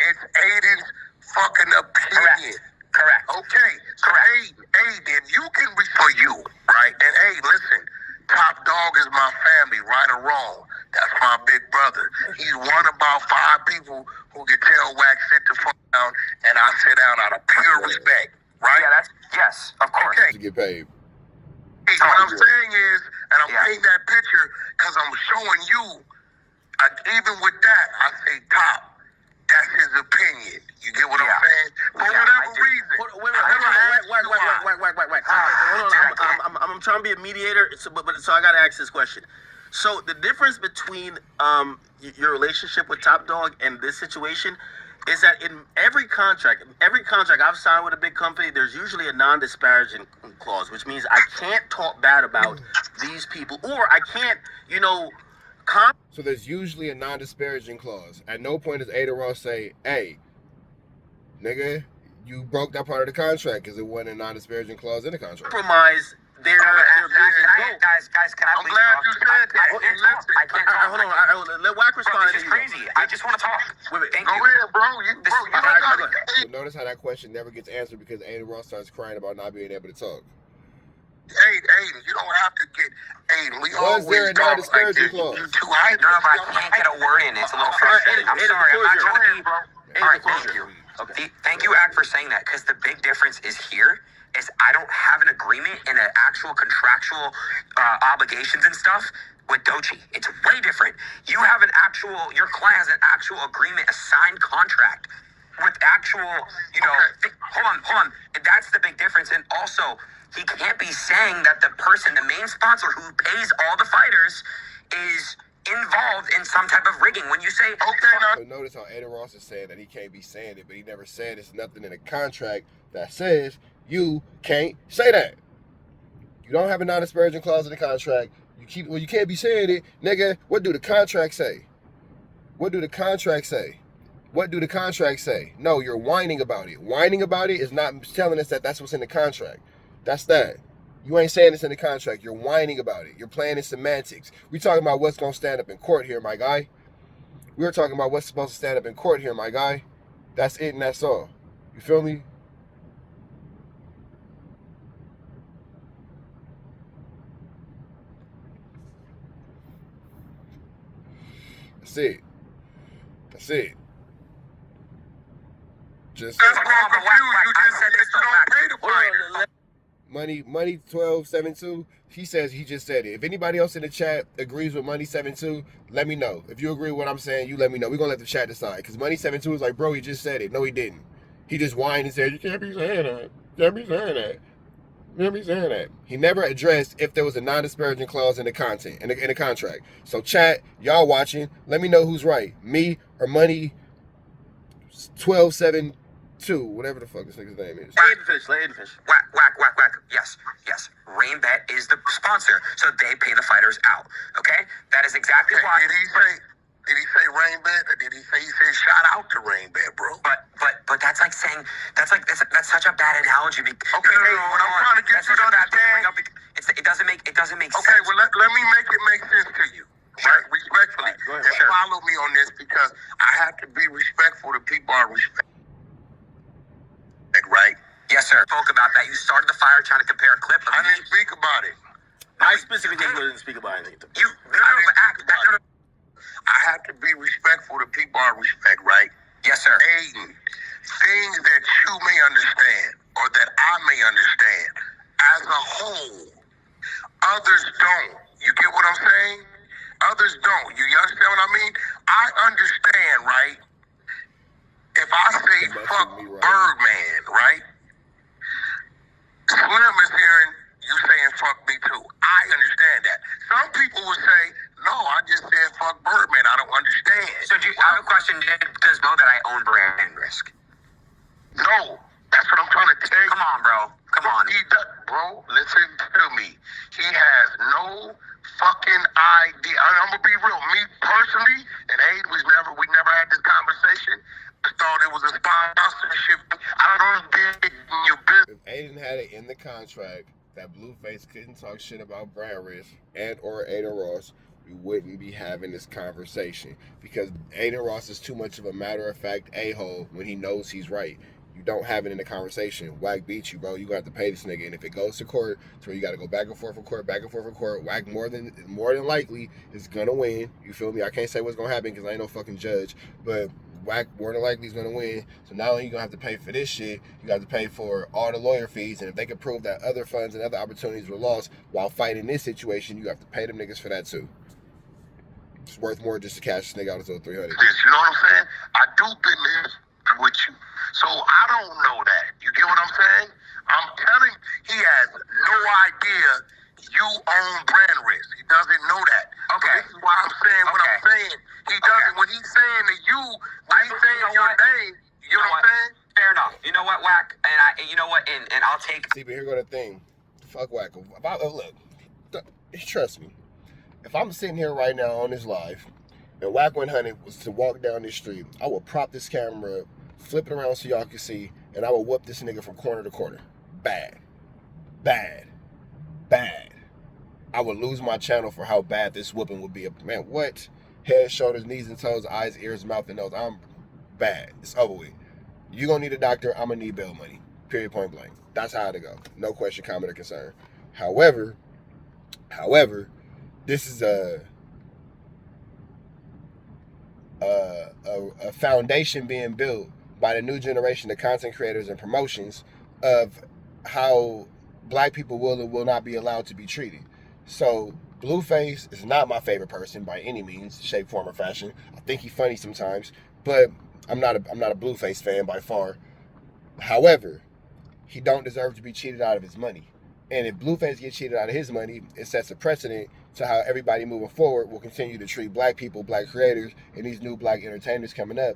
it's Aiden's fucking opinion. Correct. Okay. So, Aiden, you can be for you, right? And hey, listen, Top Dog is my family, right or wrong. That's my big brother. He's one about 5 people who can tell Wack sit the fuck down, and I sit down out of pure respect, right? Yeah, yes, of course. Okay. To get paid. Hey, what I'm saying is, and I'm painting that picture because I'm showing you, even with that, I say Top. That's his opinion. You get what I'm saying? For whatever reason. Wait. Hold on. I'm trying to be a mediator, so I gotta ask this question. So the difference between your relationship with Top Dog and this situation is that in every contract I've signed with a big company, there's usually a non-disparagement clause, which means I can't talk bad about these people, or I can't, you know. So there's usually a non-disparaging clause. At no point does Aiden Ross say, hey, nigga, you broke that part of the contract because it wasn't a non-disparaging clause in the contract. Compromise their guys, can I I'm please glad talk? you said that. I can't talk. Hold on. Let Wack respond. This is crazy. I just want to talk. Wait. Thank Go you. ahead, bro. You don't got So notice how that question never gets answered because Aiden Ross starts crying about not being able to talk. Aiden, you don't have to get Aiden. We Was there a non-disparaging clause? You too hyped. No, but I can't get a word in. It's a little frustrating. I'm sorry. I'm not trying to be. All right, thank you. Okay. Thank you, Ack, for saying that, because the big difference is here is I don't have an agreement and an actual contractual obligations and stuff with Dochi. It's way different. You have your client has an actual agreement, a signed contract with actual, you know, hold on. That's the big difference. And also, he can't be saying that the person, the main sponsor who pays all the fighters is involved in some type of rigging. When you say, So notice how Aiden Ross is saying that he can't be saying it, but he never said there's nothing in the contract that says you can't say that. You don't have a non-disparaging clause in the contract. You can't be saying it, nigga. What do the contract say? What do the contract say? What do the contract say? No, you're whining about it. Whining about it is not telling us that that's what's in the contract. That's that. You ain't saying this in the contract. You're whining about it. You're playing in semantics. We talking about what's going to stand up in court here, my guy. We're talking about what's supposed to stand up in court here, my guy. That's it and that's all. You feel me? That's it. That's it. Just Money 1272. He says he just said it. If anybody else in the chat agrees with Money 72, let me know. If you agree with what I'm saying, you let me know. We're gonna let the chat decide. Because Money 72 is like, bro, he just said it. No, he didn't. He just whined and said, you can't be saying that. You can't be saying that. You can't be saying that. He never addressed if there was a non-disparaging clause in the content, in the contract. So chat, y'all watching, let me know who's right. Me or Money 1272. Whatever the fuck this nigga's name is. Let Aiden finish. Wack. Yes. Rainbet is the sponsor, so they pay the fighters out. Okay? That is exactly why. Did he say Did he say rain bed, or did he said shout out to rain bed, bro? But that's like saying that's such a bad analogy. Okay, what I'm trying to get you to understand. It doesn't make sense. Okay, well let me make it make sense to you. Sure. Right, respectfully. Go ahead. And follow me on this, because I have to be respectful to people I respect. Right? Yes, sir. Spoke about that. You started the fire trying to compare a clip of I didn't speak about it. I specifically didn't speak about anything. I have to be respectful to people I respect, right? Yes, sir. Aiden, things that you may understand or that I may understand as a whole, others don't. You get what I'm saying? Others don't. You understand what I mean? I understand, right? If I say fuck Birdman, right? Slim is hearing you saying fuck me too. I understand that. Some people would say, no, I just said fuck Birdman. I don't understand. So I have a question. Does know that I own brand risk? No, that's what I'm trying to tell you. Come on, bro. Come on. He does, bro, listen to me. He has no fucking idea. I'm gonna be real. Me personally, and Aiden, we never had this conversation. I thought it was a sponsorship. I don't get in your business. If Aiden had it in the contract that Blueface couldn't talk shit about brand risk and or Adin Ross, we wouldn't be having this conversation, because Adin Ross is too much of a matter-of-fact a-hole when he knows he's right. You don't have it in the conversation. Wack beats you, bro. You got to pay this nigga, and if it goes to court, to where you got to go back and forth for court, Wack more than likely is gonna win. You feel me? I can't say what's gonna happen because I ain't no fucking judge, but Wack more than likely is gonna win. So not only you gonna have to pay for this shit, you got to pay for all the lawyer fees, and if they can prove that other funds and other opportunities were lost while fighting this situation, you have to pay them niggas for that too. It's worth more just to cash this nigga out until 300. You know what I'm saying? I do business with you. So I don't know that. You get what I'm saying? I'm telling he has no idea you own brand risk. He doesn't know that. Okay. So this is why I'm saying what I'm saying. He doesn't. When he's saying to you, when he's saying your name, you know what I'm saying? Fair enough. You know what, Wack? You know what? And I'll take. See, but here go the thing. Fuck Wack. Look, trust me. If I'm sitting here right now on this live, and WACK100 was to walk down this street, I will prop this camera up, flip it around so y'all can see, and I will whoop this nigga from corner to corner. Bad. I would lose my channel for how bad this whooping would be. Man, what? Head, shoulders, knees and toes, eyes, ears, mouth, and nose. I'm bad. It's over with. You gonna need a doctor, I'm gonna need bail money. Period, point blank. That's how to go. No question, comment, or concern. However, this is a foundation being built by the new generation of content creators and promotions of how black people will or will not be allowed to be treated. So Blueface is not my favorite person by any means, shape, form, or fashion. I think he's funny sometimes, but I'm not a Blueface fan by far. However, he don't deserve to be cheated out of his money. And if Blueface gets cheated out of his money, it sets a precedent to how everybody moving forward will continue to treat black people, black creators, and these new black entertainers coming up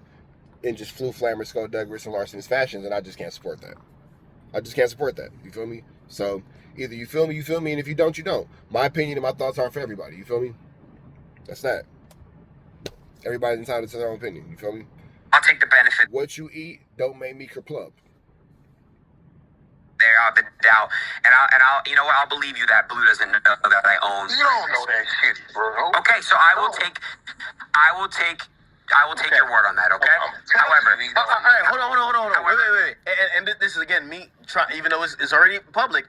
in just Flu Flammer, Skull Douglas, and Larson's fashions, and I just can't support that. I just can't support that. You feel me? So either you feel me, and if you don't, you don't. My opinion and my thoughts aren't for everybody. You feel me? That's that. Everybody's entitled to their own opinion. You feel me? I'll take the benefit. What you eat don't make me kerplump. There, I'll the doubt, and I'll, you know what? I'll believe you that Blue doesn't know that I own. You don't know that shit, bro. Okay, so I will take your word on that. Okay. However, all right, hold on. Wait. And this is again me trying, even though it's already public.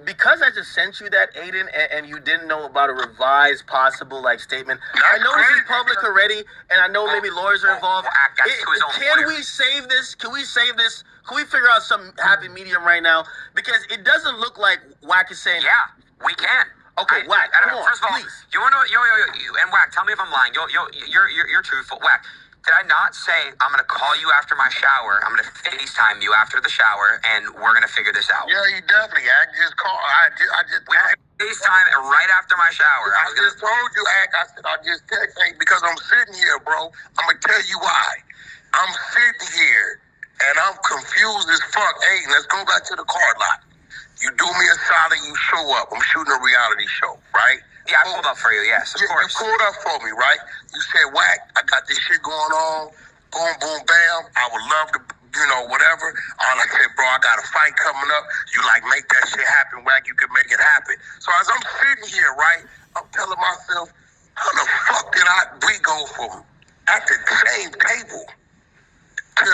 Because I just sent you that, Aiden, and you didn't know about a revised possible statement. I know this is public already, and I know maybe lawyers are involved. Can we save this? Can we save this? Can we figure out some happy medium right now? Because it doesn't look like Wack is saying. Yeah, we can. Okay, Wack, come on, first of all, please. You want to, and Wack, tell me if I'm lying. You're truthful. Wack, did I not say I'm going to call you after my shower? I'm going to FaceTime you after the shower, and we're going to figure this out. Yeah, you definitely. I just called. We FaceTime right after my shower. I just told you, I said, I just text because I'm sitting here, bro. I'm going to tell you why. I'm sitting here, and I'm confused as fuck. Hey, let's go back to the card lot. You do me a solid, you show up. I'm shooting a reality show, right? Yeah, I pulled up for you, yes, of course. You pulled up for me, right? You said, Wack, I got this shit going on. Boom, boom, bam. I would love to, whatever. All I said, bro, I got a fight coming up. You make that shit happen, Wack. You can make it happen. So as I'm sitting here, right, I'm telling myself, how the fuck did we go from at the same table to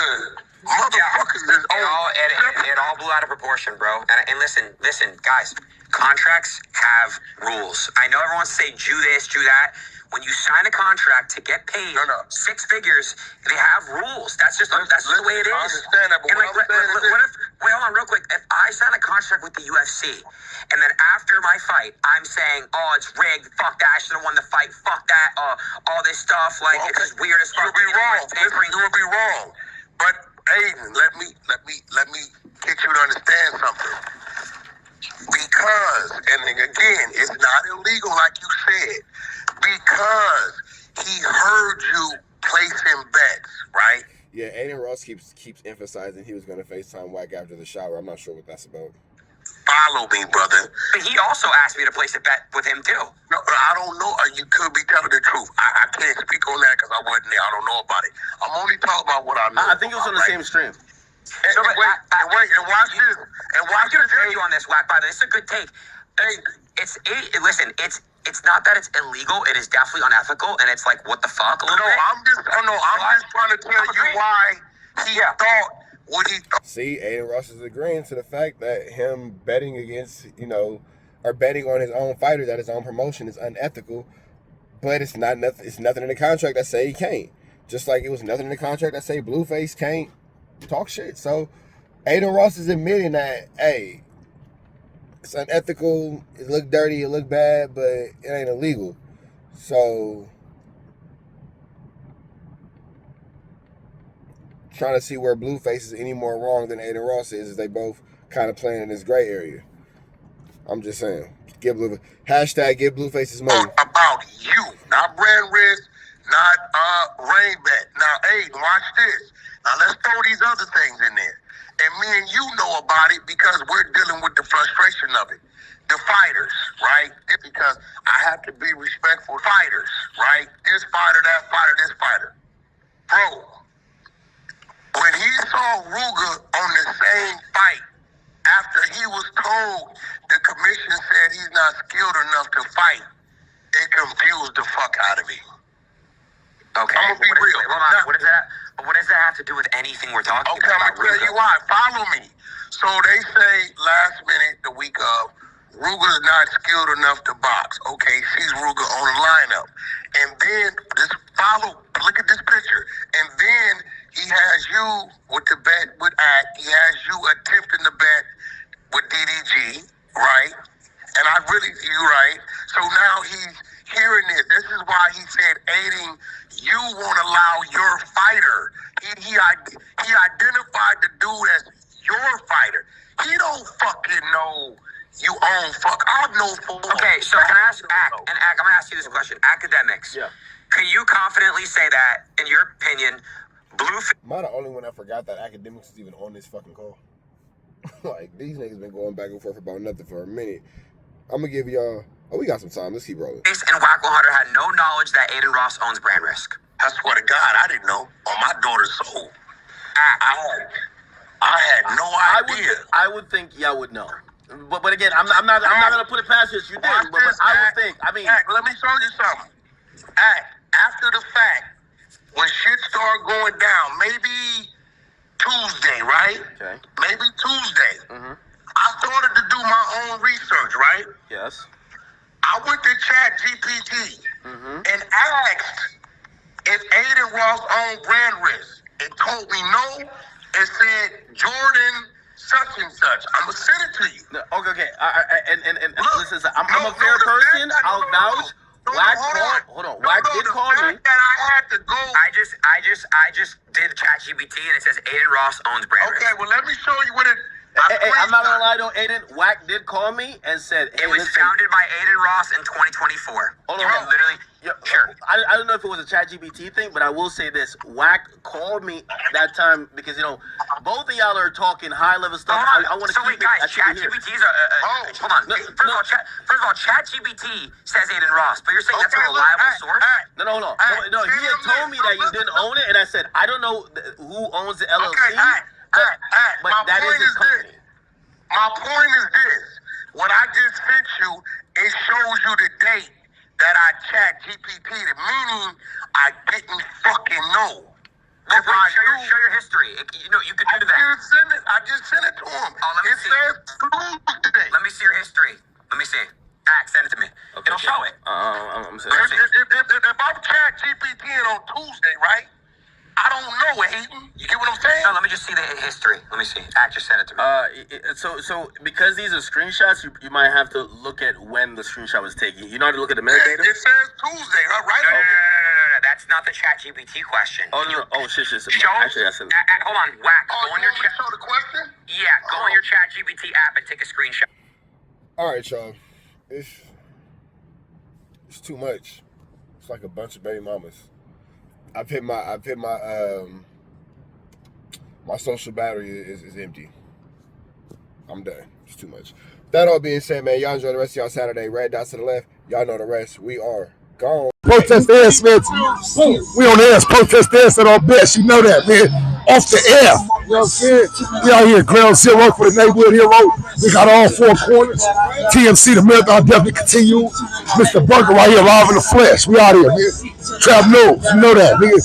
motherfuckers that's it all blew out of proportion, bro. And listen, guys, contracts have rules. I know everyone say do this, do that. When you sign a contract to get paid 6 figures, they have rules. That's the way it is. I understand that, but wait, hold on real quick. If I sign a contract with the UFC, and then after my fight, I'm saying, oh, it's rigged, fuck that, I should have won the fight, fuck that, all this stuff, it's just weird as fuck. You would be wrong. You would be wrong. But Aiden, let me get you to understand something. Because, and again, it's not illegal like you said, because he heard you placing bets, right? Yeah, Aiden Ross keeps emphasizing he was going to FaceTime Wack after the shower. I'm not sure what that's about. Follow me, brother. But he also asked me to place a bet with him, too. No, I don't know. You could be telling the truth. I can't speak on that because I wasn't there. I don't know about it. I'm only talking about what I know. I think it was on the same stream. And watch this. And watch this. I you on this, Wack, by the way. It's a good take. It's not that it's illegal. It is definitely unethical, and it's what the fuck a little bit. I'm just trying to tell you why he thought what he thought. See, Aiden Ross is agreeing to the fact that him betting against, or betting on his own fighters at his own promotion is unethical, but it's nothing in the contract that say he can't. Just like it was nothing in the contract that say Blueface can't talk shit. So Aiden Ross is admitting that, hey, it's unethical, it look dirty, it look bad, but it ain't illegal. So trying to see where Blueface is any more wrong than Adin Ross is they both kind of playing in this gray area. I'm just saying. Give Blueface his money. About you, not brand risk, not rain bet. Now, Aiden, watch this. Now let's throw these other things in there. And me and you know about it because we're dealing with the frustration of it. The fighters, right? Because I have to be respectful. Fighters, right? This fighter, that fighter, this fighter. Bro, when he saw Ruger on the same fight, after he was told the commission said he's not skilled enough to fight, it confused the fuck out of me. Okay, I'm gonna be real. What does that have to do with anything we're talking about? Okay, I'm gonna tell you why. Follow me. So they say last minute, the week of, Ruger's not skilled enough to box. Okay, she's Ruger on the lineup. And then, look at this picture. And then he has you with the bet with Act. He has you attempting the bet with DDG, right? And you right. So now he's hearing this. This is why he said, Aiden, you won't allow your fighter. He identified the dude as your fighter. He don't fucking know you own fuck. I know for. Okay, so can I ask Ack? And Ack, I'm gonna ask you this question. Akademiks. Yeah. Can you confidently say that, in your opinion, Blueface? Am I the only one that forgot that Akademiks is even on this fucking call? These niggas been going back and forth about nothing for a minute. I'm gonna give y'all. Oh, we got some time. Let's keep rolling. And WACK100 had no knowledge that Aiden Ross owns brand risk. I swear to God, I didn't know. On my daughter's soul. I had no idea. I would think y'all would know. But again, I'm not gonna put it past you. You didn't, but I would think. I mean, Act, let me show you something. Act, after the fact, when shit started going down, maybe Tuesday, right? Okay. Maybe Tuesday. Mm-hmm. I started to do my own research, right? Yes. I went to ChatGPT and asked if Aiden Ross owned brand risk. It told me no. It said Jordan such and such. I'm gonna send it to you. No, okay. And listen, I'm a fair person. I'll vouch. Wack, hold on. Wack did call me. That I had to go. I just did ChatGPT and it says Aiden Ross owns brand risk. Okay, well let me show you what it. Hey, I'm not gonna lie though, Aiden. Wack did call me and said, hey, it was founded by Aiden Ross in 2024. Hold on. Literally, sure. I don't know if it was a ChatGPT thing, but I will say this: Wack called me that time because both of y'all are talking high level stuff. I want to keep it. Guys, ChatGPT's hold on. First of all, ChatGPT says Aiden Ross, but you're saying that's a reliable source? No. He had told me that you didn't own it, and I said I don't know who owns the LLC, but that is his company. My point is this: what I just sent you, it shows you the date that I chat GPT'd, meaning I didn't fucking know. Show your history. You could do that. I just sent it to him. Oh, let me see. Says Tuesday. Let me see your history. Let me see. Send it to me. Okay, it'll show it. I'm saying. If I'm chat GPT on Tuesday, right? I don't know, Aiden. You get what I'm saying? No, let me just see the history. Let me see. Just send it to me. So because these are screenshots, you might have to look at when the screenshot was taken. You know how to look at the metadata? It says Tuesday, right? No. That's not the ChatGPT question. Shit. Show, actually, I said. Hold on, Wack. Go on your chat. Show the question? Yeah, go on your ChatGPT app and take a screenshot. All right, y'all. It's too much. It's like a bunch of baby mamas. I've hit my my social battery is empty. I'm done. It's too much. That all being said, man, y'all enjoy the rest of y'all Saturday. Red dots to the left. Y'all know the rest. We are gone. Protest the air, Smith. We on the air. Protest the air at our best. You know that, man. Off the air. You know what I'm saying? We out here, ground zero for the neighborhood hero. We got all four corners. TMC, the marathon definitely continue. Mr. Bunker right here, live in the flesh. We out here, man. Trap knows. You know that, nigga.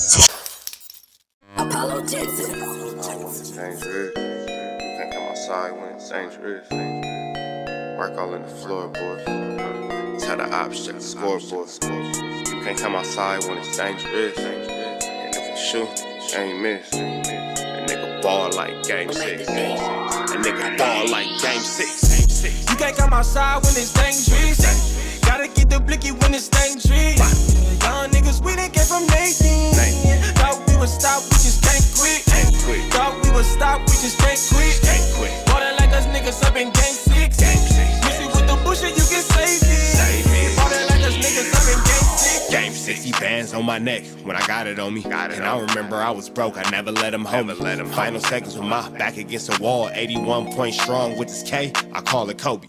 Can't come outside when it's dangerous. Work all in the floorboards. Tell the ops check the scoreboard. You can't come outside when it's dangerous. And if you shoot, you ain't miss. A nigga ball like game 6. A nigga ball like game 6. You can't come outside when it's dangerous. Gotta get the blicky when it's dangerous. Young niggas, we done came from Nathan. Thought we would stop, we just can't quit. Thought we would stop, we just can't quit. Ballin' like us niggas up in game 6. Missy with the bullshit, you can save it. Ballin' like us niggas up in game 6. Game 60 bands on my neck when I got it on me. And I remember I was broke, I never let him hold me. Final seconds with my back against the wall. 81 points strong with this K, I call it Kobe.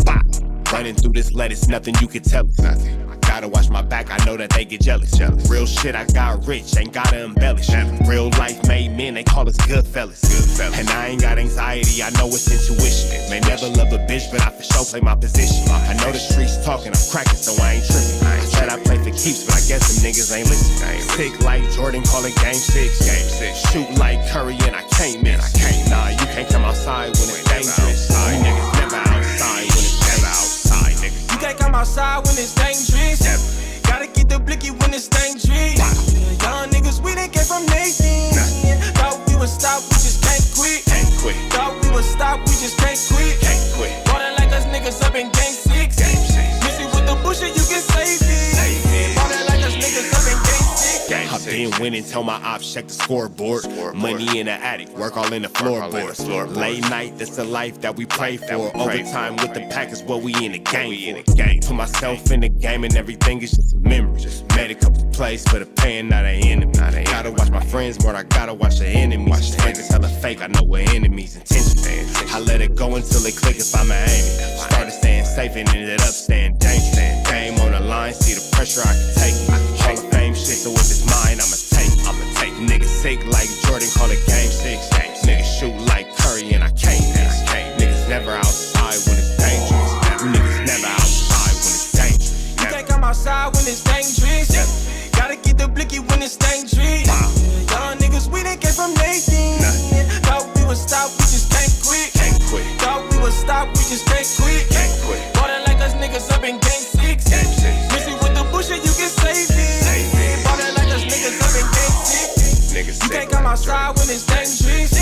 Running through this lettuce, nothing you can tell us. Gotta watch my back, I know that they get jealous. Real shit, I got rich, ain't gotta embellish. Real life made men, they call us good fellas. And I ain't got anxiety, I know it's intuition. May never love a bitch, but I for sure play my position. I know the streets talking, I'm cracking, so I ain't tripping. I said I play for keeps, but I guess them niggas ain't listening. Sick like Jordan, call it game 6. Shoot like Curry, and I can't miss. Nah, you can't come outside when it's dangerous. You niggas never outside when it's never outside, niggas. You can't come outside when it's dangerous. Gotta get the blicky when it's dangerous. Young niggas, we done came from Nathan. Thought we would stop, we just can't quit. Thought we would stop, we just can't quit. Ballin' like us niggas up in game 6. Missy with the bullshit, you can save it. Ballin' like us niggas up in game 6. I've been winning, tell my ops check the scoreboard. Money in the attic, work all in the floorboards. Late night, that's the life that we pray for. Overtime with the pack is what we in the game for. Put myself in the game and everything is just a memory. Made a couple plays for the pain, not an enemy. Gotta watch my friends more, I gotta watch the enemies. Niggas hella fake, I know we're enemies' intentions. I let it go until it click if I'm an aiming. Started staying safe and ended up staying dangerous. Game on the line, see the pressure I can take. Hall of Fame shit, so if it's mine, I'ma take. Niggas sick like Jordan, call it game 6. Niggas shoot like Curry and I can't miss. Niggas never outside when it's dangerous. You niggas never outside when it's dangerous. You can't come outside when it's dangerous. Gotta get the blicky when it's dangerous. Young niggas, we done came from Nathan. Thought we would stop, we just can't quit. Thought we would stop, we just can't quit. Ballin' like us niggas up in game 6. Missy with the bullshit, you can save it. Ballin' like us niggas up in game 6. You can't come outside when it's dangerous.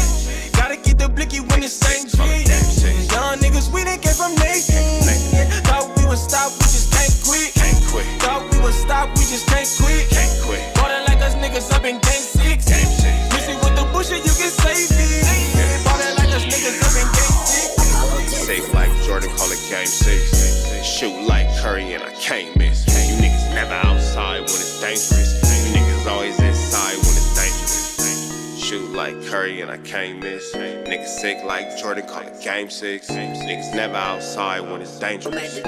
Gotta get the blicky when it's dangerous. Young niggas, we done came from Nathan. Thought we would stop, we just can't quit. Thought we would stop, we just can't quit. Ballin' like us niggas up in game 6. Missy with the bullshit, you can save it. Ballin' like us niggas up in game 6. Safe like Jordan, call it game 6. Shoot like Curry and I can't miss. You niggas never outside when it's dangerous. like Curry and I can't miss. Niggas sick like Jordan, call it game 6. Niggas never outside when it's dangerous.